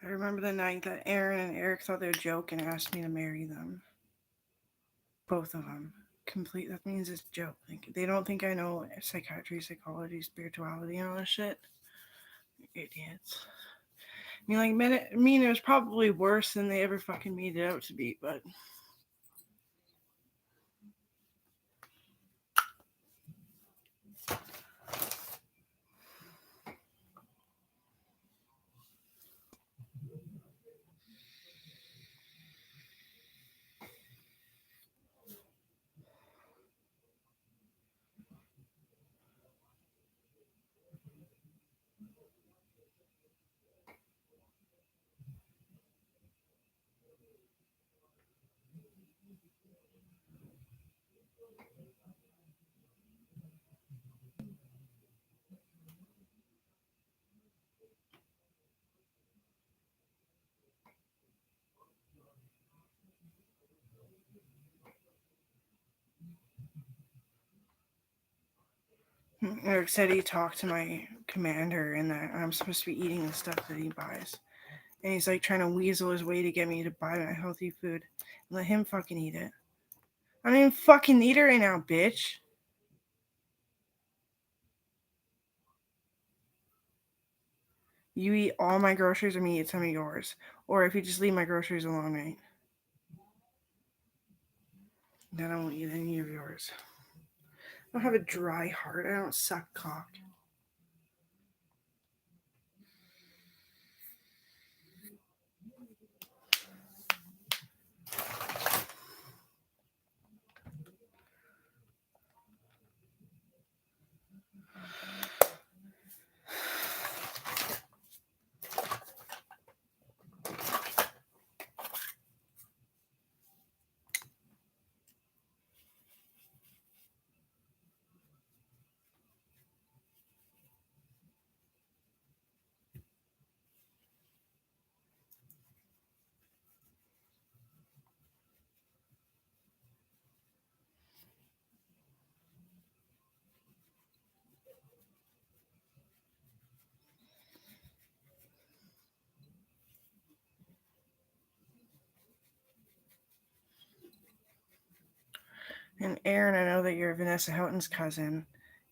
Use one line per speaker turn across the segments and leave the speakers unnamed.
I remember the night that Aaron and Eric thought they would joke and asked me to marry them. Both of them. Complete. That means it's a joke. Like, they don't think I know psychiatry, psychology, spirituality, and all that shit. Idiots. It was probably worse than they ever fucking made it out to be, but Eric said he talked to my commander and that I'm supposed to be eating the stuff that he buys. And he's like trying to weasel his way to get me to buy my healthy food. Let him fucking eat it. I don't even fucking need it right now, bitch. You eat all my groceries or me eat some of yours. Or if you just leave my groceries alone, right? Then I won't eat any of yours. I don't have a dry heart. I don't suck cock. And Aaron, I know that you're Vanessa Houghton's cousin.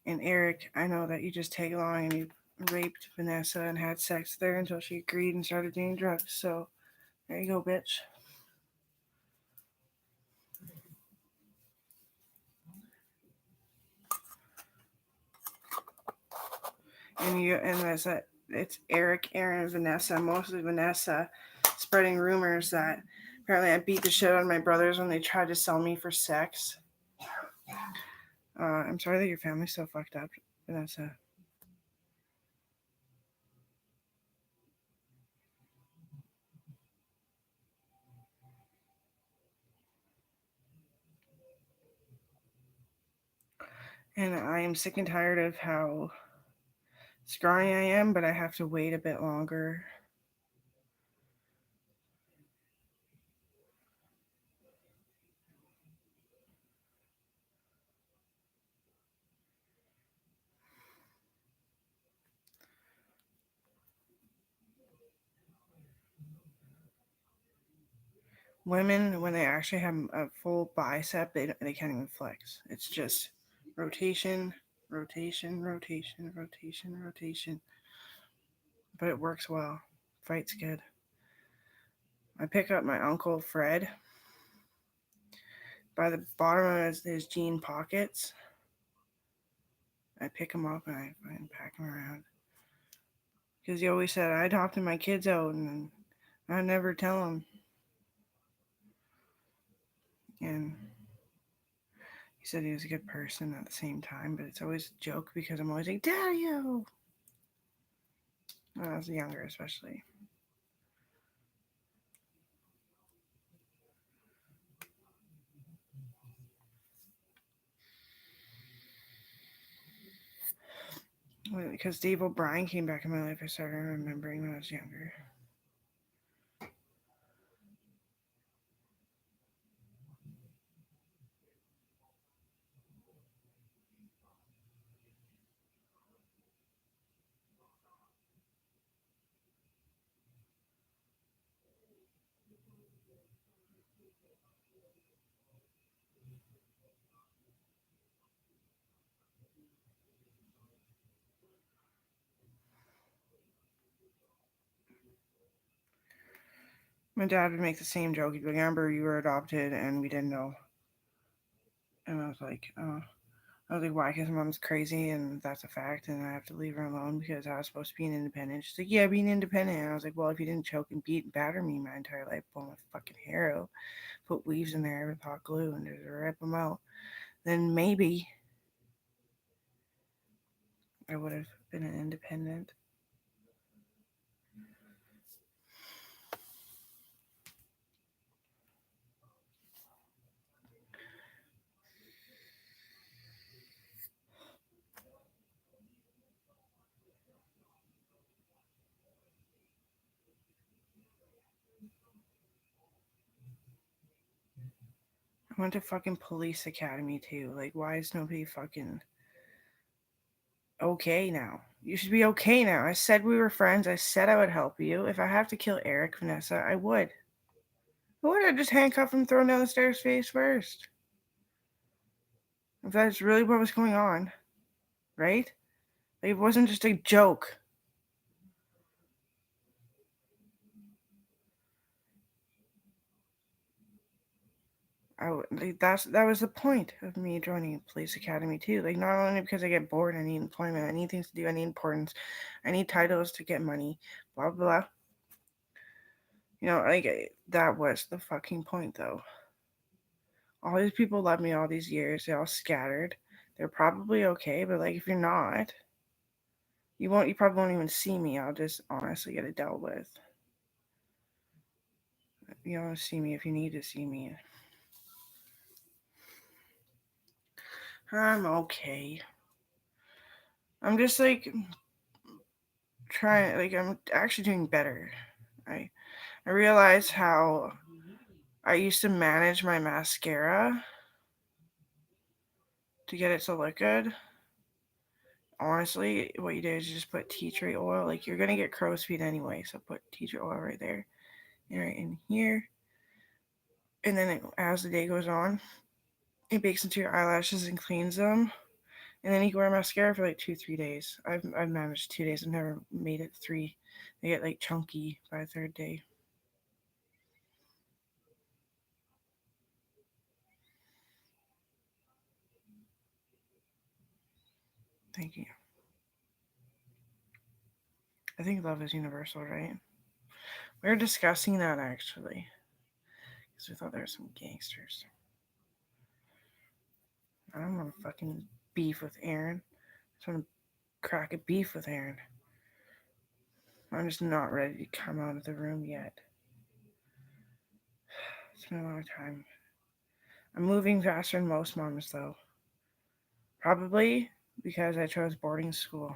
And Eric, I know that you just tag along and you raped Vanessa and had sex there until she agreed and started doing drugs. So there you go, bitch. And that's it. It's Eric, Aaron, and Vanessa. Mostly Vanessa, spreading rumors that apparently I beat the shit out of my brothers when they tried to sell me for sex. I'm sorry that your family's so fucked up, Vanessa. And I am sick and tired of how scrawny I am, but I have to wait a bit longer. Women, when they actually have a full bicep, they can't even flex. It's just rotation, rotation, rotation, rotation, rotation. But it works well. Fight's good. I pick up my uncle Fred by the bottom of his jean pockets. I pick him up and I pack him around. Because he always said, I adopted my kids out and I never tell them. And he said he was a good person at the same time, but it's always a joke because I'm always like, dare you? When I was younger, especially. Because Dave O'Brien came back in my life, I started remembering when I was younger. My dad would make the same joke. He'd be like, Amber, you were adopted and we didn't know. And I was like, oh. I was like, why? Because mom's crazy and that's a fact and I have to leave her alone because I was supposed to be an independent. She's like, yeah, being independent. And I was like, well, if you didn't choke and beat and batter me my entire life, pull my fucking hair out, put weaves in there with hot glue and just rip them out, then maybe I would have been an independent. I went to fucking police academy too. Like, why is nobody fucking okay now? You should be okay now. I said we were friends. I said I would help you. If I have to kill Eric, Vanessa, I would. I would have just handcuffed him, thrown down the stairs face first. If that's really what was going on, right? Like, it wasn't just a joke. Like, that was the point of me joining police academy too. Like, not only because I get bored, I need employment, I need things to do, I need importance, I need titles to get money, blah blah blah. Like that was the fucking point though. All these people love me all these years. They're all scattered. They're probably okay, but like if you're not, you won't. You probably won't even see me. I'll just honestly get it dealt with. You don't see me if you need to see me. I'm okay. I'm just like trying. Like I'm actually doing better. I I realize how I used to manage my mascara to get it to look good. Honestly, what you do is you just put tea tree oil. Like you're gonna get crow's feet anyway, so put tea tree oil right there, and right in here, and then as the day goes on, it bakes into your eyelashes and cleans them. And then you can wear mascara for like 2-3 days. I've managed 2 days. I've never made it three. They get like chunky by the third day. Thank you. I think love is universal, right? We were discussing that actually because we thought there were some gangsters. I don't want to fucking beef with Aaron. I just want to crack a beef with Aaron. I'm just not ready to come out of the room yet. It's been a long time. I'm moving faster than most moms, though. Probably because I chose boarding school.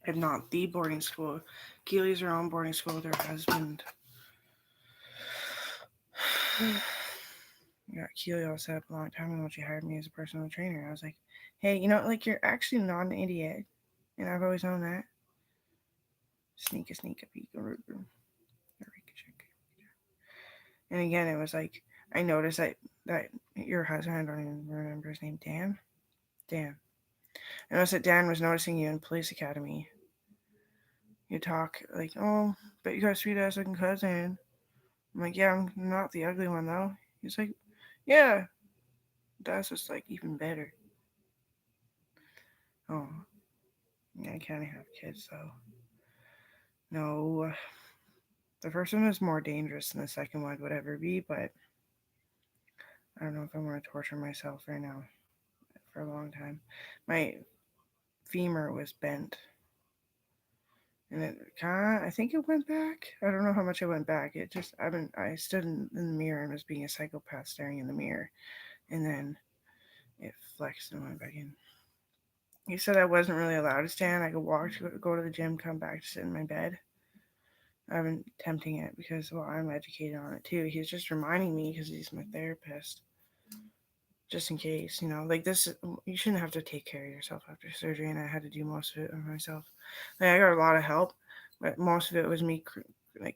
If not the boarding school. Keely's her own boarding school with her husband. Yeah, Keely all set up a long time ago when she hired me as a personal trainer. I was like, hey, like you're actually not an idiot. And I've always known that. Sneak a sneak a peek a root. And again, it was like I noticed that your husband, I don't even remember his name, Dan. I noticed that Dan was noticing you in police academy. You talk like, oh, but you got a sweet ass looking cousin. I'm like, yeah, I'm not the ugly one though. He's like, yeah, that's just like even better. Oh, yeah, I can't have kids though. No, the first one was more dangerous than the second one would ever be, but I don't know if I want to torture myself right now for a long time. My femur was bent, and I think it went back. I don't know how much it went back. I stood in the mirror and was being a psychopath staring in the mirror, and then it flexed and went back in. He said I wasn't really allowed to stand. I could walk, go to the gym, come back, sit in my bed. I've been tempting it because, well, I'm educated on it too. He's just reminding me because he's my therapist, just in case, like this. You shouldn't have to take care of yourself after surgery, and I had to do most of it myself. Like, I got a lot of help, but most of it was me,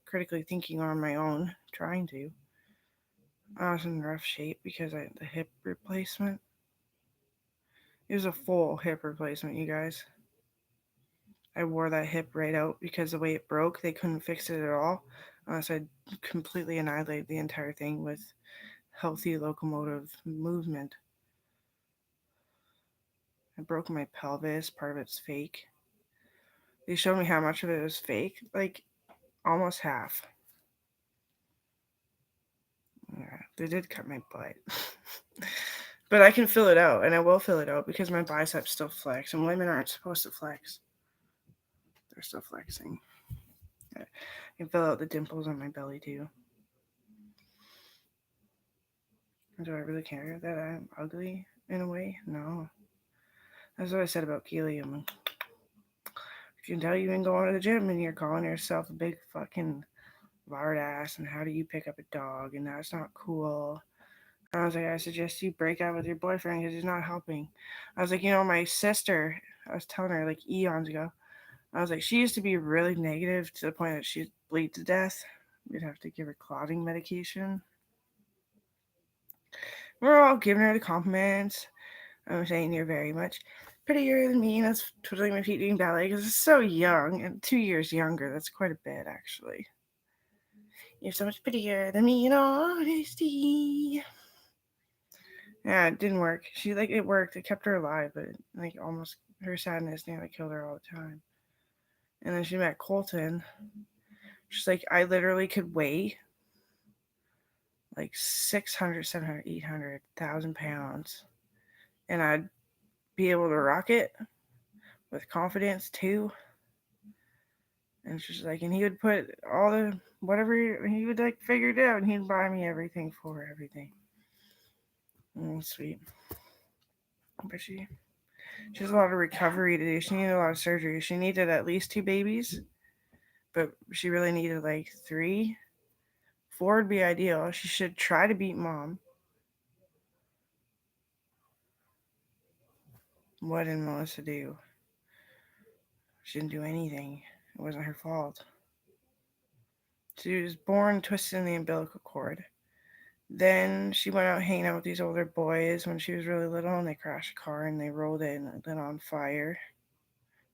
critically thinking on my own, trying to. I was in rough shape because the hip replacement. It was a full hip replacement, you guys. I wore that hip right out because the way it broke, they couldn't fix it at all. So I completely annihilated the entire thing with healthy locomotive movement. I broke my pelvis, part of it's fake. They showed me how much of it was fake, like almost half. Yeah, they did cut my butt. But I can fill it out, and I will fill it out because my biceps still flex, and women aren't supposed to flex. They're still flexing. I can fill out the dimples on my belly too. Do I really care that I'm ugly in a way? No. That's what I said about Keely. I'm like, you can tell you've been going to the gym and you're calling yourself a big fucking lard ass, and how do you pick up a dog, and that's not cool. I was like, I suggest you break up with your boyfriend because he's not helping. I was like, my sister, I was telling her like eons ago, I was like, she used to be really negative to the point that she'd bleed to death. We'd have to give her clotting medication. We're all giving her the compliments. I'm saying you're very much prettier than me. And that's twiddling my feet doing ballet because it's so young and 2 years younger. That's quite a bit, actually. You're so much prettier than me in all honesty. Yeah, it didn't work. It worked. It kept her alive, but almost her sadness nearly killed her all the time. And then she met Colton. She's like, I literally could weigh like 600, 700, 800,000 pounds, and I'd be able to rock it with confidence too. And she's like, and he would put all the whatever he would like figure it out, and he'd buy me everything for everything. Sweet. But she has a lot of recovery to do. She needed a lot of surgery. She needed at least 2 babies, but she really needed like 3. 4 would be ideal. She should try to beat mom. What did Melissa do? She didn't do anything. It wasn't her fault. She was born twisted in the umbilical cord. Then she went out hanging out with these older boys when she was really little, and they crashed a car and they rolled it and it lit on fire.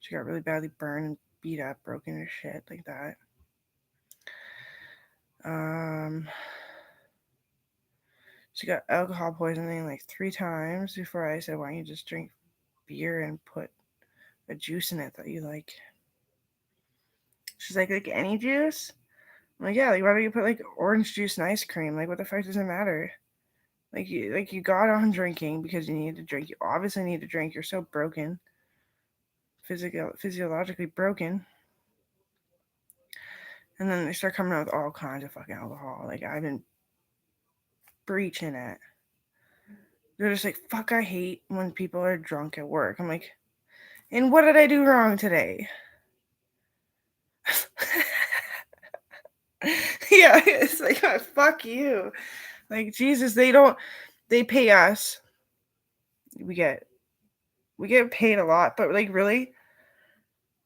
She got really badly burned and beat up, broken to shit like that. She got alcohol poisoning like 3 times before I said, why don't you just drink beer and put a juice in it that you like? She's like any juice? I'm like, yeah, like why don't you put like orange juice and ice cream? Like what the fuck does it matter? You got on drinking because you needed to drink. You obviously need to drink. You're so broken. Physiologically broken. And then they start coming out with all kinds of fucking alcohol. Like I've been breaching it. They're just like, fuck, I hate when people are drunk at work. I'm like, and what did I do wrong today? Yeah, it's like, oh, fuck you. Like, Jesus, they pay us. We get paid a lot, but like, really,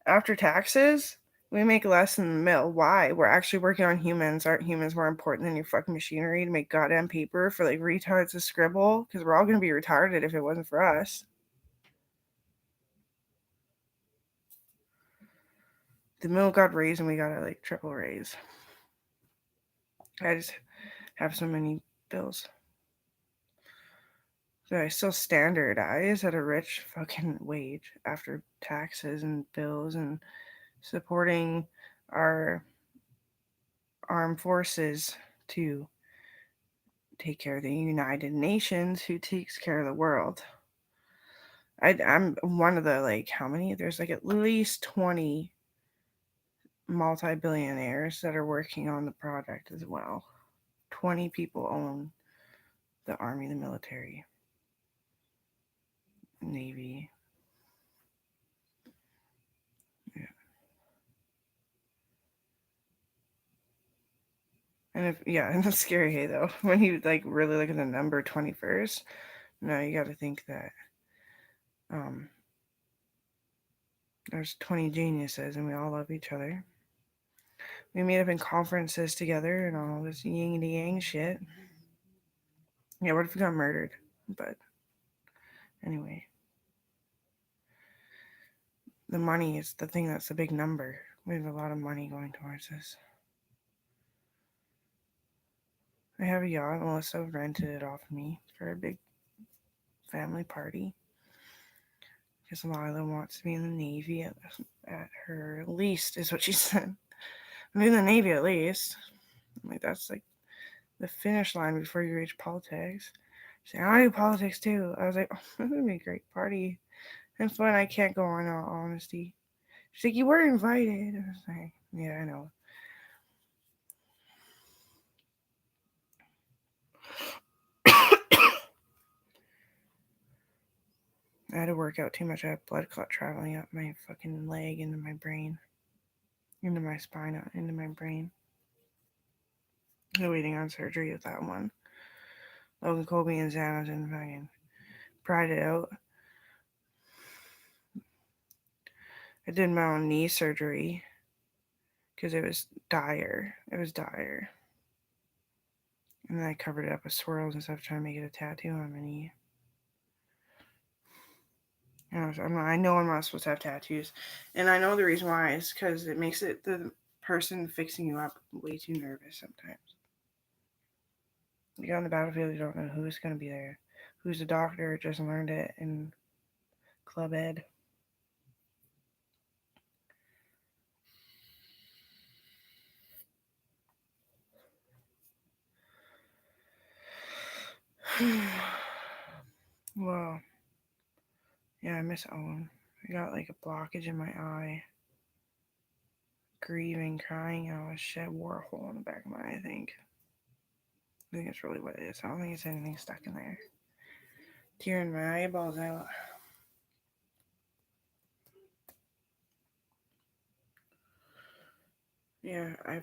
after taxes, we make less than the mill. Why? We're actually working on humans. Aren't humans more important than your fucking machinery to make goddamn paper for like retards to scribble? Because we're all gonna be retarded if it wasn't for us. The mill got raised and we got a like triple raise. I just have so many bills. So I still standardize at a rich fucking wage after taxes and bills and supporting our armed forces to take care of the United Nations, who takes care of the world. I'm one of the like how many? There's like at least 20 multi-billionaires that are working on the project as well. 20 people own the army, the military, navy. Yeah. And that's scary, hey though. When you like really look at the number 21st, no, you got to think that there's 20 geniuses and we all love each other. We meet up in conferences together and all this yin and yang shit. Yeah, what if we got murdered? But anyway. The money is the thing that's the big number. We have a lot of money going towards this. I have a yacht. Melissa rented it off me for a big family party. Because Lila wants to be in the Navy at her least, is what she said. I'm in the Navy at least. I'm like, that's like the finish line before you reach politics. She's like, I do politics too. I was like, oh, this would be a great party and fun. I can't go on, in all honesty. She's like, you were invited. I was like, yeah, I know. I had to work out too much. I have blood clot traveling up my fucking leg into my brain, into my spine, into my brain. I'm waiting on surgery with that one. Logan Colby and Xanax and fucking pried it out. I did my own knee surgery because it was dire. It was dire. And then I covered it up with swirls and stuff, trying to make it a tattoo on my knee. I know I'm not supposed to have tattoos, and I know the reason why is because it makes it the person fixing you up way too nervous sometimes. You get on the battlefield, you don't know who's going to be there, who's a doctor, just learned it in club ed. Well, yeah, I miss Owen. I got like a blockage in my eye. Grieving, crying, I was shed wore a hole in the back of my eye, I think. I think that's really what it is. I don't think it's anything stuck in there. Tearing my eyeballs out. Yeah, I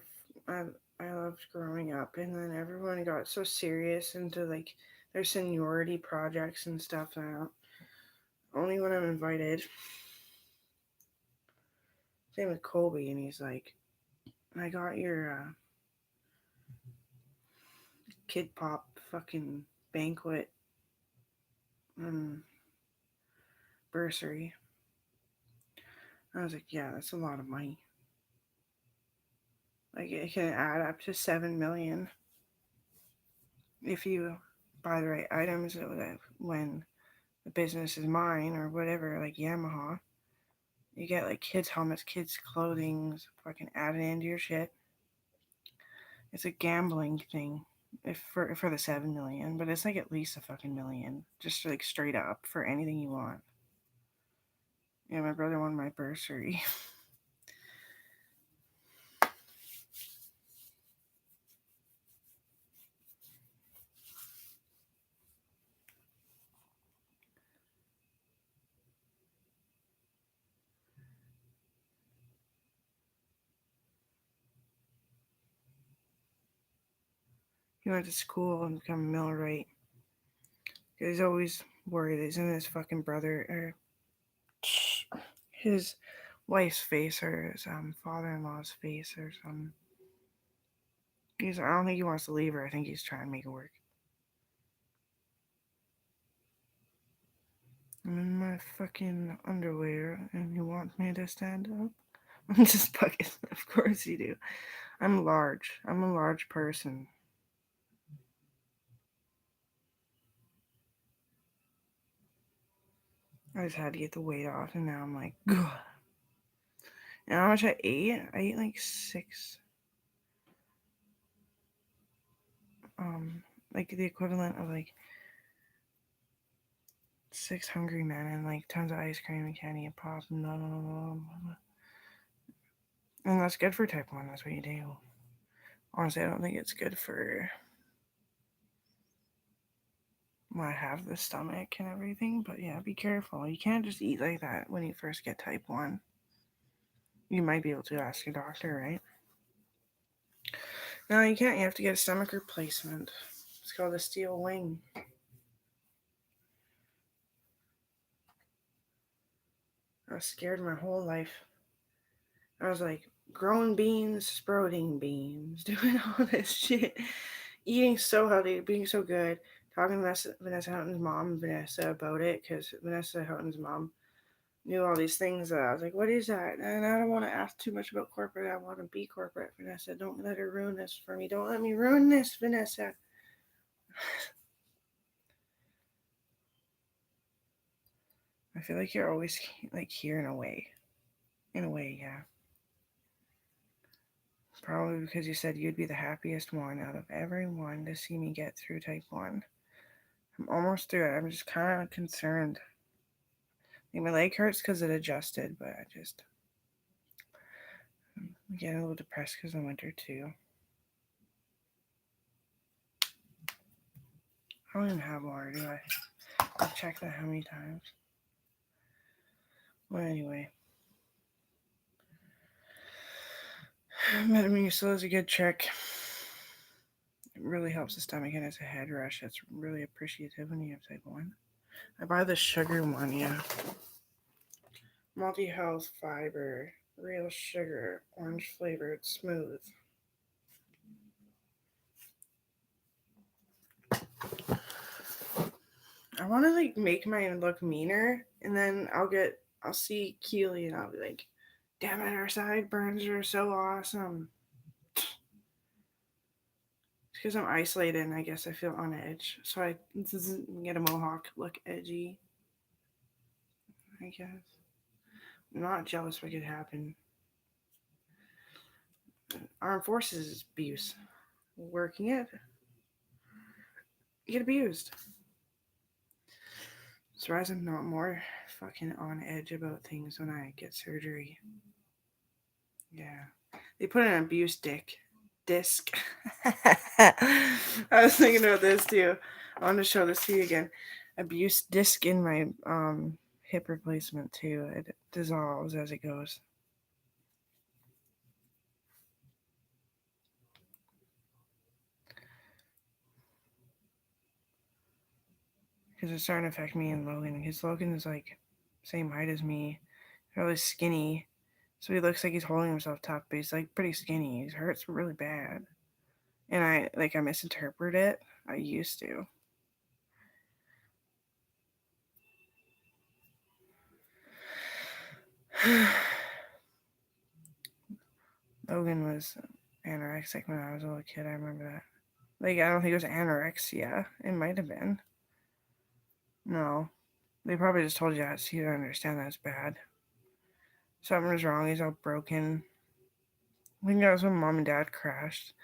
I loved growing up, and then everyone got so serious into like their seniority projects and stuff. Now, only when I'm invited. Same with Colby, and he's like, "I got your kid pop fucking banquet bursary." I was like, "Yeah, that's a lot of money. Like it can add up to 7 million if you buy the right items when the business is mine or whatever, like Yamaha. You get like kids' helmets, kids' clothing, fucking added into your shit. It's a gambling thing, if for the 7 million, but it's like at least a fucking million, just like straight up for anything you want. Yeah, my brother won my bursary. He went to school and become a millwright. He's always worried that isn't his fucking brother or his wife's face or his father-in-law's face or some. I don't think he wants to leave her. I think he's trying to make it work. I'm in my fucking underwear, and you want me to stand up? I'm just fucking. Of course you do. I'm large. I'm a large person. I just had to get the weight off, and now I'm like, ugh. And how much I ate? I ate like um, like the equivalent of like 6 hungry men and like tons of ice cream and candy and pop and blah, blah, blah, blah. And that's good for type 1. That's what you do. Honestly, I don't think it's good for when I have the stomach and everything. But yeah, be careful. You can't just eat like that when you first get type 1. You might be able to ask your doctor, right? No, you can't. You have to get a stomach replacement. It's called a steel wing. I was scared my whole life. I was like growing beans, sprouting beans, doing all this shit, eating so healthy, being so good. Talking to Vanessa Houghton's mom, Vanessa, about it because Vanessa Houghton's mom knew all these things. I was like, what is that? And I don't want to ask too much about corporate. I want to be corporate. Vanessa, don't let her ruin this for me. Don't let me ruin this, Vanessa. I feel like you're always like here in a way. In a way, yeah. Probably because you said you'd be the happiest one out of everyone to see me get through type 1. I'm almost through it. I'm just kind of concerned. Like my leg hurts because it adjusted, but I'm getting a little depressed because of winter too. I don't even have water, do I? I've checked that how many times. Well, anyway. Metamucil is a good trick. It really helps the stomach and it's a head rush. It's really appreciative when you have type 1. I buy the sugar one, yeah. Multi health fiber, real sugar, orange flavored, smooth. I want to like make mine look meaner, and then I'll see Keely and I'll be like, "Damn it, our sideburns are so awesome." It's because I'm isolated, and I guess I feel on edge, so I get a mohawk look edgy. I guess I'm not jealous what could happen. Armed forces abuse, working it, you get abused. Surprised I'm not more fucking on edge about things when I get surgery. Yeah. They put an abuse disc. I was thinking about this too. I wanted to show this to you again. Abuse disc in my hip replacement too. It dissolves as it goes. Because it's starting to affect me and Logan. Because Logan is like same height as me, really skinny. So he looks like he's holding himself tough, but he's like pretty skinny. He hurts really bad. And I misinterpret it. I used to. Logan was anorexic when I was a little kid. I remember that. Like, I don't think it was anorexia. It might have been. No. They probably just told you that so you don't understand that it's bad. Something was wrong. He's all broken. I think that was when mom and dad crashed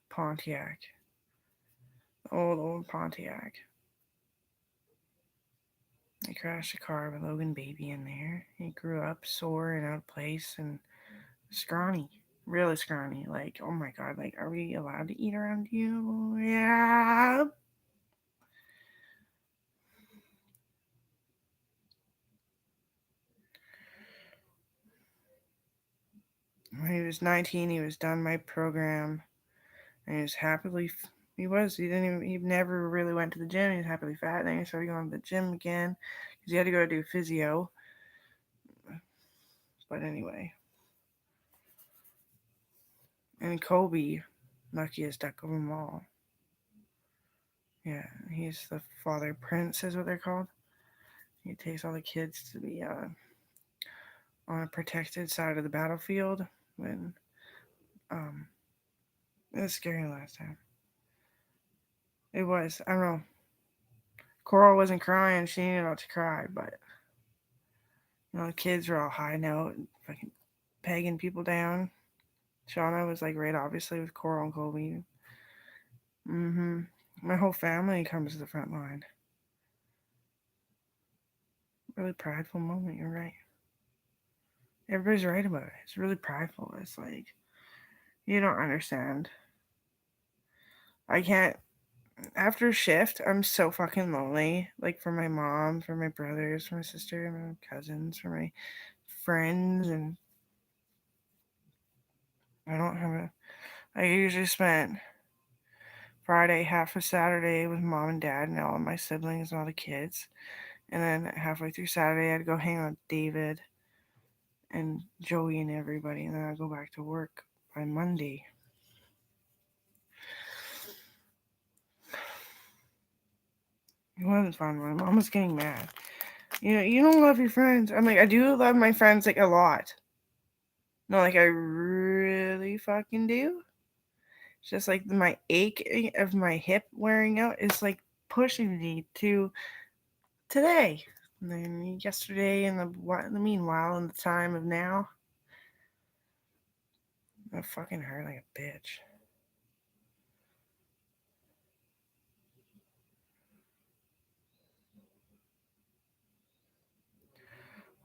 Pontiac. Old Pontiac. They crashed a car with Logan baby in there. He grew up sore and out of place and scrawny. Really scrawny. Like, oh my god, like, are we allowed to eat around you? Yeah. When he was 19, he was done my program, and he was happily. He was. He didn't. Even, he never really went to the gym. He was happily fat. Then he started going to the gym again because he had to go do physio. But anyway, and Kobe, luckiest duck of them all. Yeah, he's the father prince, is what they're called. He takes all the kids to be on a protected side of the battlefield when um it was scary last time. It was. I don't know. Coral wasn't crying. She needed not to cry, but the kids were all high note, fucking pegging people down. Shauna was like right, obviously with Coral and Colby. Mm-hmm. My whole family comes to the front line. Really prideful moment. You're right. Everybody's right about it. It's really prideful. It's like you don't understand. I can't. After shift, I'm so fucking lonely. Like for my mom, for my brothers, for my sister, my cousins, for my friends, and I don't have a. I usually spent Friday, half of Saturday with mom and dad and all of my siblings and all the kids. And then halfway through Saturday, I'd go hang out with David and Joey and everybody. And then I'd go back to work by Monday. It wasn't fun. My mom was getting mad. You don't love your friends. I'm like, I do love my friends like a lot. No, like I really fucking do. It's just like my ache of my hip wearing out is like pushing me to today. And then yesterday and the meanwhile and the time of now. I fucking hurt like a bitch.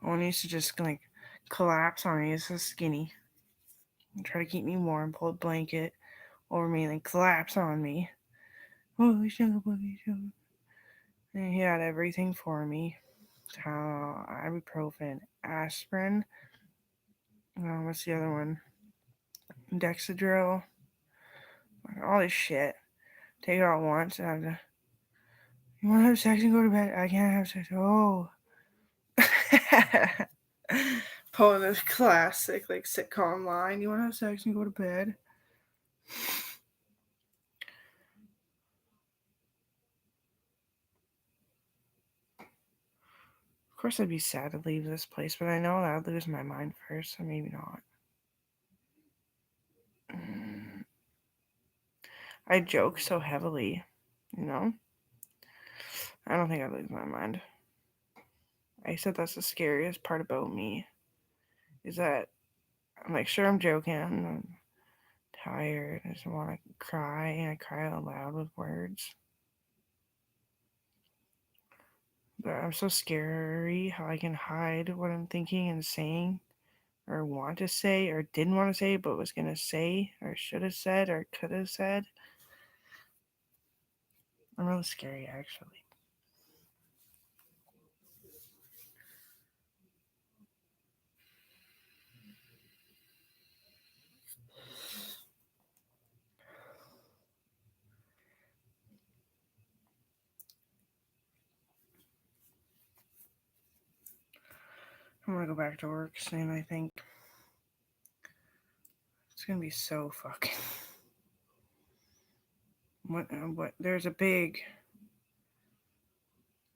One used to just like collapse on me. It's so skinny. And try to keep me warm, pull a blanket over me, and then collapse on me. Holy sugar, holy sugar. And he had everything for me. Ibuprofen, aspirin. What's the other one? Dexedril. All this shit. Take it all at once. And I have to. You want to have sex and go to bed? I can't have sex. Oh. Pulling this classic like sitcom line. You want to have sex and go to bed? Of course, I'd be sad to leave this place, but I know that I'd lose my mind first, so maybe not. I joke so heavily, you know? I don't think I'd lose my mind. I said that's the scariest part about me, is that I'm like, sure, I'm joking. I'm tired. I just want to cry, and I cry out loud with words. But I'm so scary how I can hide what I'm thinking and saying, or want to say, or didn't want to say, but was going to say, or should have said, or could have said. I'm really scary, actually. I'm gonna go back to work soon, I think. It's gonna be so fucking. What? There's a big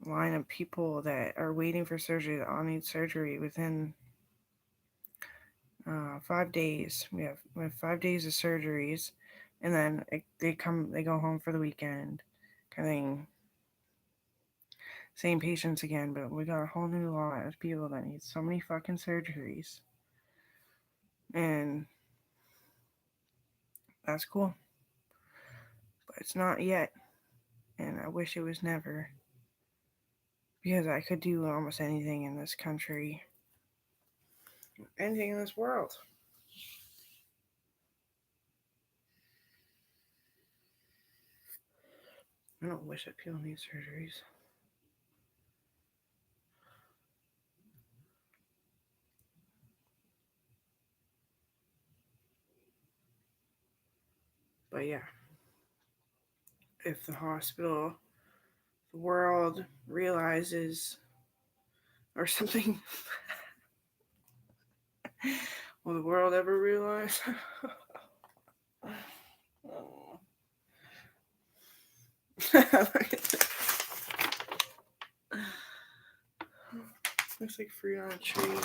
line of people that are waiting for surgery that all need surgery within 5 days. We have 5 days of surgeries, and then they go home for the weekend, kind of thing. Same patients again, but we got a whole new lot of people that need so many fucking surgeries, and that's cool. But it's not yet, and I wish it was never, because I could do almost anything in this country, anything in this world. I don't wish that people need surgeries. But yeah, if the hospital, the world realizes, or something, will the world ever realize? Oh. Looks like fruit on a tree.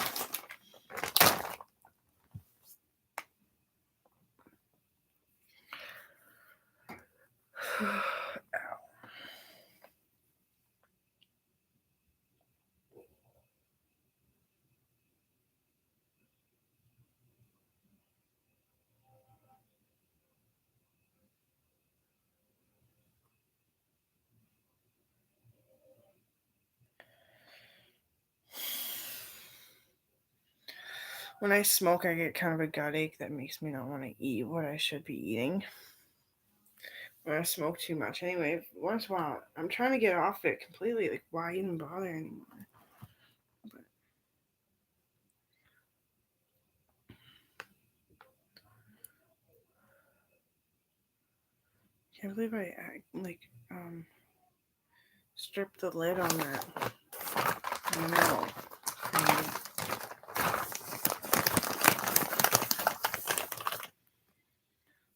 When I smoke, I get kind of a gut ache that makes me not want to eat what I should be eating. When I smoke too much, anyway, once in a while, I'm trying to get off it completely. Like, why even bother anymore? But I can't believe I stripped the lid on that. No.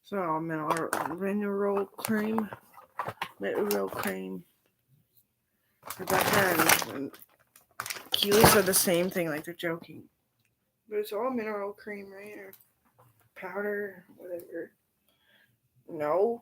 So mineral cream, mineral cream. Back then, Keely said the same thing, like they're joking. But it's all mineral cream, right? Or powder, whatever. No.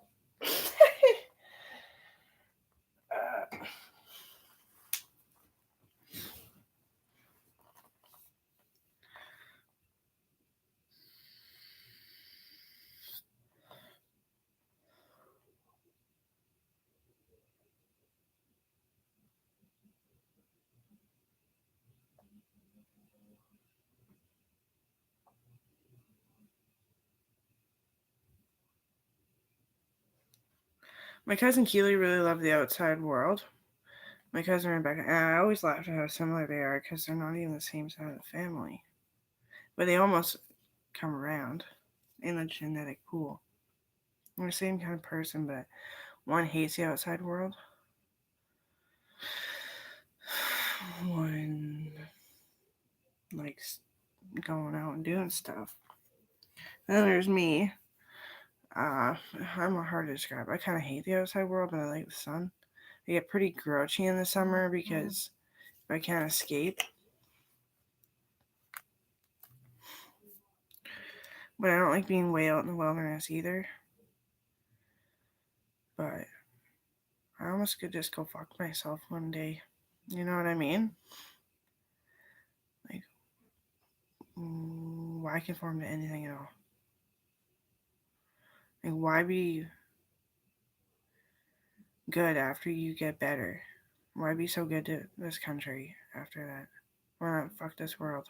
My cousin Keely really loved the outside world. My cousin Rebecca, and I always laughed at how similar they are because they're not even the same side of the family. But they almost come around in the genetic pool. They're the same kind of person, but one hates the outside world. One likes going out and doing stuff. And then there's me. I'm hard to describe. I kind of hate the outside world, but I like the sun. I get pretty grouchy in the summer because I can't escape. But I don't like being way out in the wilderness either. But I almost could just go fuck myself one day. You know what I mean? Like, why conform to anything at all? Like, why be good after you get better? Why be so good to this country after that? Why not fuck this world?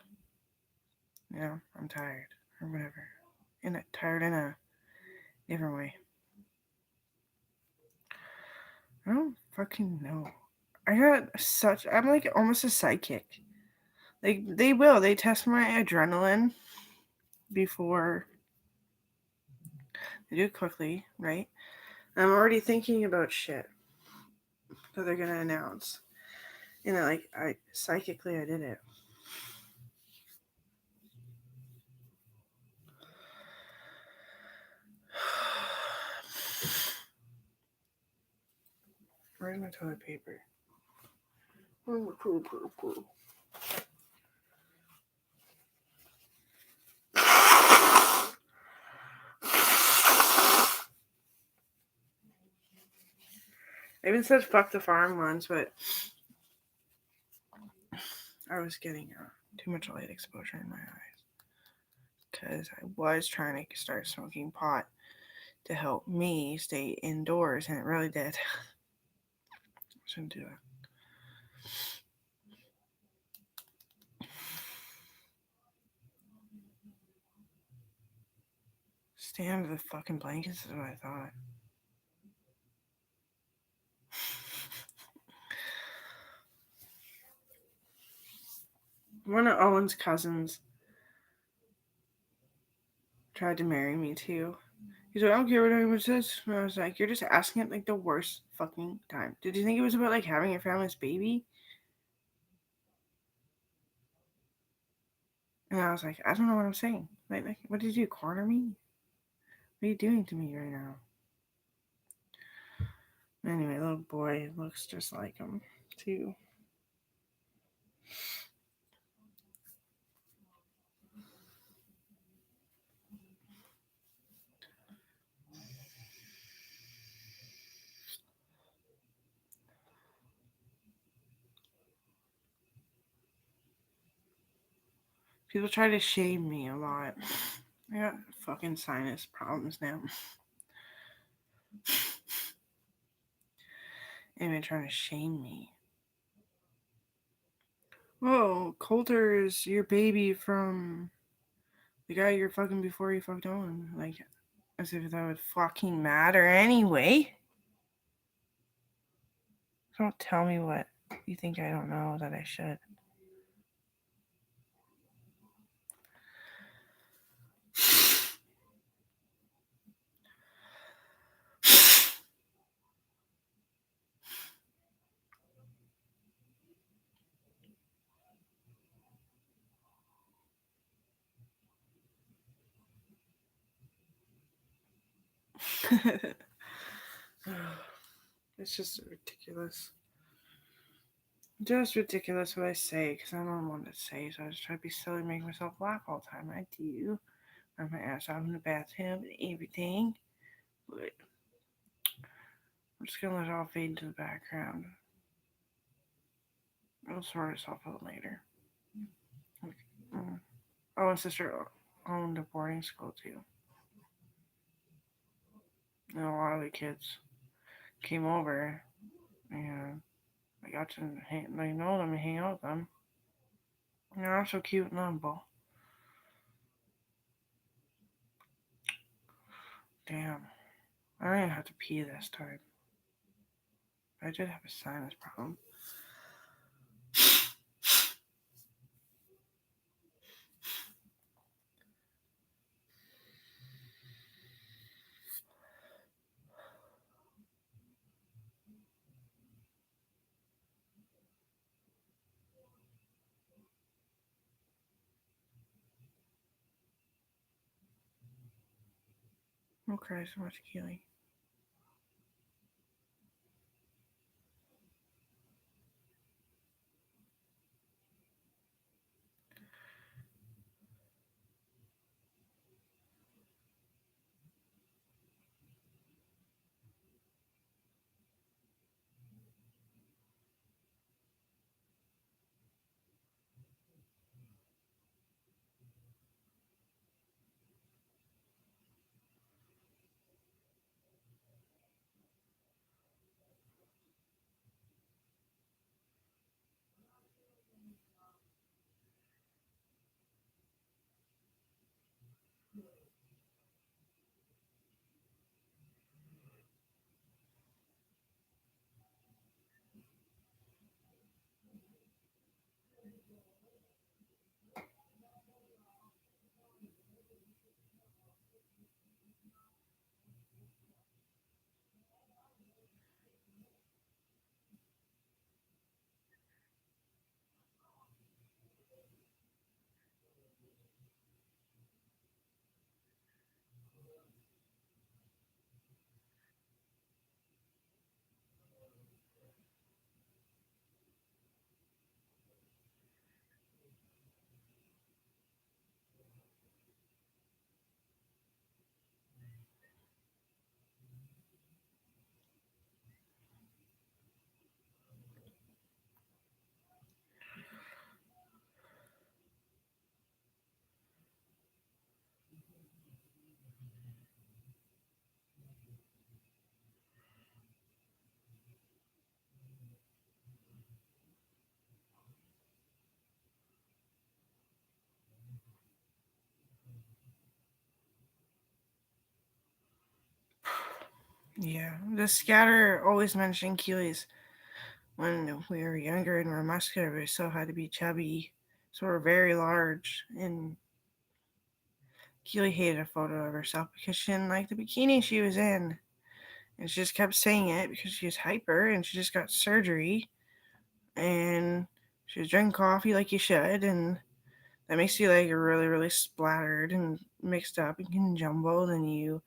You know, I'm tired or whatever. Tired in a different way. I don't fucking know. I'm like almost a psychic. Like, they test my adrenaline before they do it quickly, right? I'm already thinking about shit that they're gonna announce. And I psychically I did it. Where's my toilet paper? Where's my toilet paper? I even said fuck the farm once, but I was getting too much light exposure in my eyes because I was trying to start smoking pot to help me stay indoors, and it really did. I shouldn't do that. Stay under the fucking blankets is what I thought. One of Owen's cousins tried to marry me too. He's like, I don't care what anyone says. And I was like, you're just asking it like the worst fucking time. Did you think it was about like having your family's baby? And I was like, I don't know what I'm saying. Like what did you corner me? What are you doing to me right now? Anyway, little boy looks just like him too. People try to shame me a lot. I got fucking sinus problems now. And they're trying to shame me. Whoa, Coulter is your baby from the guy you're fucking before you fucked on. Like, as if that would fucking matter anyway. Don't tell me what you think I don't know that I should. It's just ridiculous. Just ridiculous what I say, because I don't know what to say, so I just try to be silly, make myself laugh all the time. I do. I my ass out in the bathtub and everything. But I'm just gonna let it all fade into the background. It'll sort itself out later. Mm. Oh, and sister owned a boarding school too. And a lot of the kids came over, and I got to know them and hang out with them. And they're all so cute and lovable. Damn. I don't even have to pee this time. I did have a sinus problem. Don't cry so much, Keely. Yeah, the scatter always mentioned Keely's when we were younger and we were muscular, we still had to be chubby. So we're very large. And Keely hated a photo of herself because she didn't like the bikini she was in. And she just kept saying it because she was hyper and she just got surgery. And she was drinking coffee like you should. And that makes you like really, really splattered and mixed up and jumbled. And you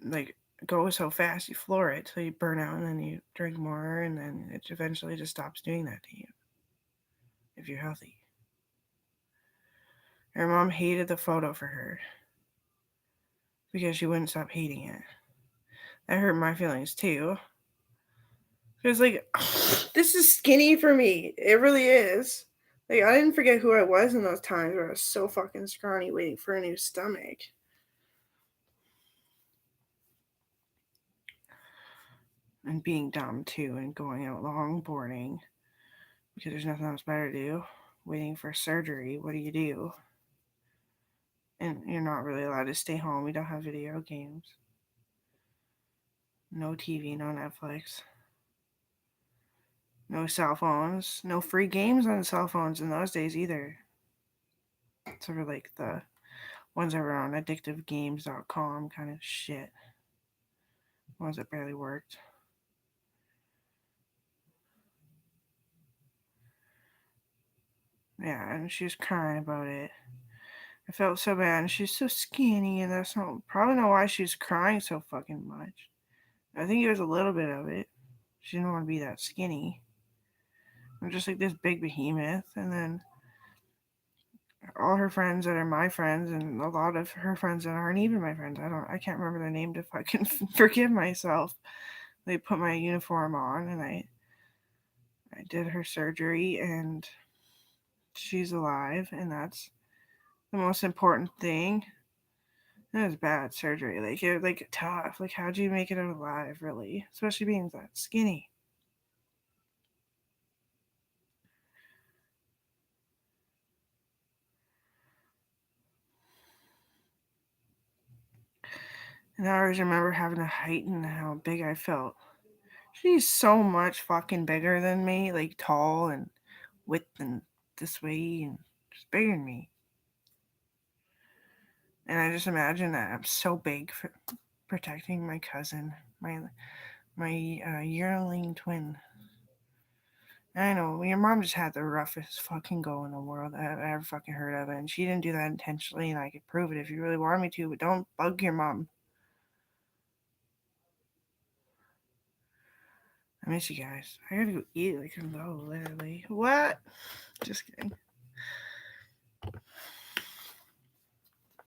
like go so fast you floor it till you burn out and then you drink more. And then it eventually just stops doing that to you if you're healthy. Her mom hated the photo for her because she wouldn't stop hating it. That hurt my feelings too. It was like, this is skinny for me. It really is. Like, I didn't forget who I was in those times where I was so fucking scrawny waiting for a new stomach. And being dumb too and going out longboarding because there's nothing else better to do. Waiting for surgery, what do you do? And you're not really allowed to stay home. You don't have video games. No TV, no Netflix. No cell phones. No free games on cell phones in those days either. Sort of like the ones that were on addictivegames.com kind of shit. Ones that barely worked. Yeah, and she was crying about it. I felt so bad. And she's so skinny, and that's not probably not why she's crying so fucking much. I think it was a little bit of it. She didn't want to be that skinny. I'm just like this big behemoth, and then all her friends that are my friends, and a lot of her friends that aren't even my friends. I can't remember their name to fucking forgive myself. They put my uniform on, and I did her surgery, and she's alive, and that's the most important thing. It was bad surgery, like tough. Like, how'd you make it out alive, really? Especially being that skinny. And I always remember having to heighten how big I felt. She's so much fucking bigger than me, like tall and width and this way, and just bigger than me. And I just imagine that I'm so big for protecting my cousin, my yearling twin. I know your mom just had the roughest fucking go in the world I've ever fucking heard of, and she didn't do that intentionally, and I could prove it if you really want me to. But don't bug your mom. I miss you guys. I gotta go eat. I can go literally. What? Just kidding.